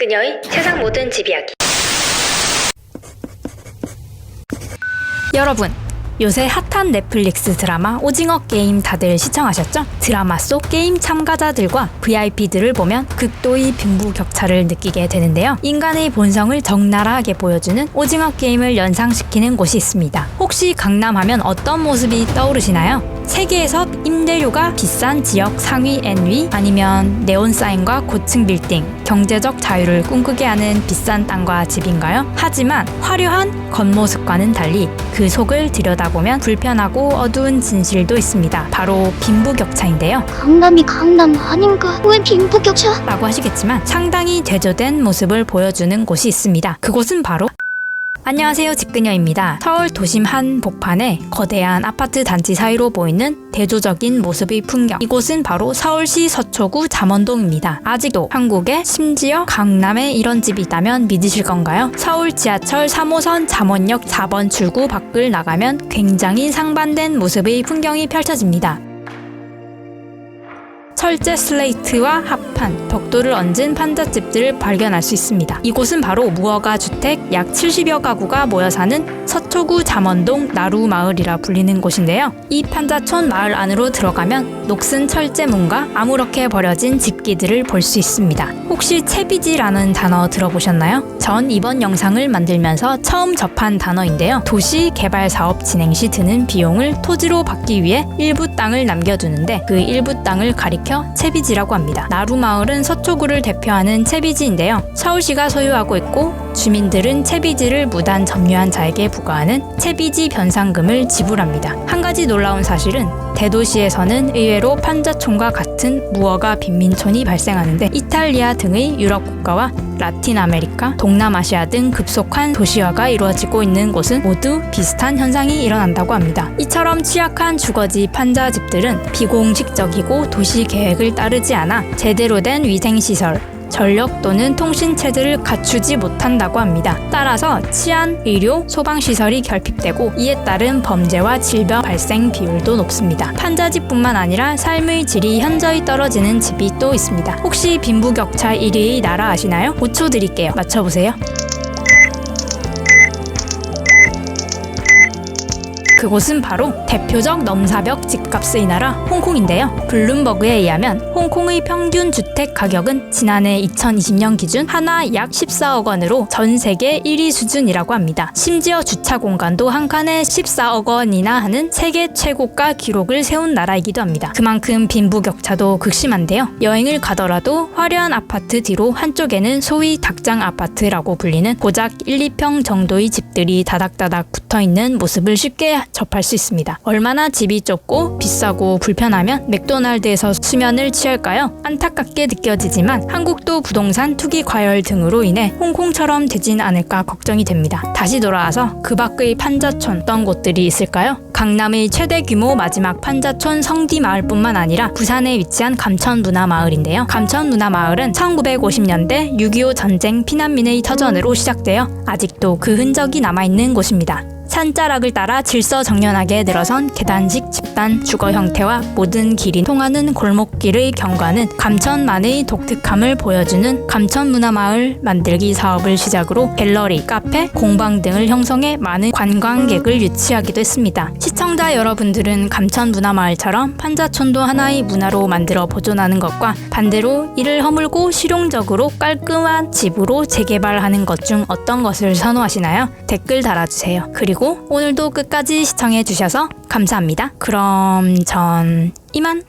그녀의 세상 모든 집 이야기. 여러분, 요새 핫한 넷플릭스 드라마 오징어 게임 다들 시청하셨죠? 드라마 속 게임 참가자들과 VIP들을 보면 극도의 빈부격차를 느끼게 되는데요. 인간의 본성을 적나라하게 보여주는 오징어 게임을 연상시키는 곳이 있습니다. 혹시 강남하면 어떤 모습이 떠오르시나요? 세계에서 임대료가 비싼 지역 상위 N위, 아니면 네온사인과 고층 빌딩, 경제적 자유를 꿈꾸게 하는 비싼 땅과 집인가요? 하지만 화려한 겉모습과는 달리 그 속을 들여다보면 불편하고 어두운 진실도 있습니다. 바로 빈부격차인데요. 강남이 강남 아닌가? 왜 빈부격차? 라고 하시겠지만 상당히 대조된 모습을 보여주는 곳이 있습니다. 그곳은 바로 안녕하세요, 집그녀입니다. 서울 도심 한복판에 거대한 아파트 단지 사이로 보이는 대조적인 모습의 풍경. 이곳은 바로 서울시 서초구 잠원동입니다. 아직도 한국에, 심지어 강남에 이런 집이 있다면 믿으실 건가요? 서울 지하철 3호선 잠원역 4번 출구 밖을 나가면 굉장히 상반된 모습의 풍경이 펼쳐집니다. 철제 슬레이트와 합판, 벽돌을 얹은 판잣집들을 발견할 수 있습니다. 이곳은 바로 무허가 주택 약 70여 가구가 모여 사는 서초구 잠원동 나루마을이라 불리는 곳인데요. 이 판자촌 마을 안으로 들어가면 녹슨 철제문과 아무렇게 버려진 집기들을 볼 수 있습니다. 혹시 채비지라는 단어 들어보셨나요? 전 이번 영상을 만들면서 처음 접한 단어인데요. 도시 개발 사업 진행 시 드는 비용을 토지로 받기 위해 일부 땅을 남겨두는데 그 일부 땅을 가리켜 채비지라고 합니다. 나루마을은 서초구를 대표하는 채비지인데요. 서울시가 소유하고 있고 주민들은 채비지를 무단 점유한 자에게 부과하는 채비지 변상금을 지불합니다. 한 가지 놀라운 사실은 대도시에서는 의외로 판자촌과 같은 무허가 빈민촌이 발생하는데 이탈리아 등의 유럽 국가와 라틴 아메리카, 동남아시아 등 급속한 도시화가 이루어지고 있는 곳은 모두 비슷한 현상이 일어난다고 합니다. 이처럼 취약한 주거지 판자집들은 비공식적이고 도시 계획을 따르지 않아 제대로 된 위생시설, 전력 또는 통신체제를 갖추지 못한다고 합니다. 따라서 치안, 의료, 소방시설이 결핍되고 이에 따른 범죄와 질병 발생 비율도 높습니다. 판자집뿐만 아니라 삶의 질이 현저히 떨어지는 집이 또 있습니다. 혹시 빈부격차 1위의 나라 아시나요? 5초 드릴게요. 맞춰보세요. 그곳은 바로 대표적 넘사벽 집값의 나라 홍콩인데요. 블룸버그에 의하면 홍콩의 평균 주택 가격은 지난해 2020년 기준 하나 약 14억 원으로 전 세계 1위 수준이라고 합니다. 심지어 주차 공간도 한 칸에 14억 원이나 하는 세계 최고가 기록을 세운 나라이기도 합니다. 그만큼 빈부격차도 극심한데요. 여행을 가더라도 화려한 아파트 뒤로 한쪽에는 소위 닭장 아파트라고 불리는 고작 1, 2평 정도의 집들이 다닥다닥 붙어있는 모습을 쉽게 접할 수 있습니다. 얼마나 집이 좁고 비싸고 불편하면 맥도날드에서 수면을 취할까요? 안타깝게 느껴지지만 한국도 부동산 투기 과열 등으로 인해 홍콩처럼 되진 않을까 걱정이 됩니다. 다시 돌아와서 그 밖의 판자촌 어떤 곳들이 있을까요? 강남의 최대 규모 마지막 판자촌 성디마을뿐만 아니라 부산에 위치한 감천문화마을인데요. 감천문화마을은 1950년대 6.25 전쟁 피난민의 터전으로 시작되어 아직도 그 흔적이 남아있는 곳입니다. 산자락을 따라 질서정연하게 늘어선 계단식 집단 주거 형태와 모든 길이 통하는 골목길의 경관은 감천만의 독특함을 보여주는 감천문화마을 만들기 사업을 시작으로 갤러리, 카페, 공방 등을 형성해 많은 관광객을 유치하기도 했습니다. 시청자 여러분들은 감천문화마을처럼 판자촌도 하나의 문화로 만들어 보존하는 것과 반대로 이를 허물고 실용적으로 깔끔한 집으로 재개발하는 것 중 어떤 것을 선호하시나요? 댓글 달아주세요. 그리고 오늘도 끝까지 시청해주셔서 감사합니다. 그럼 전 이만!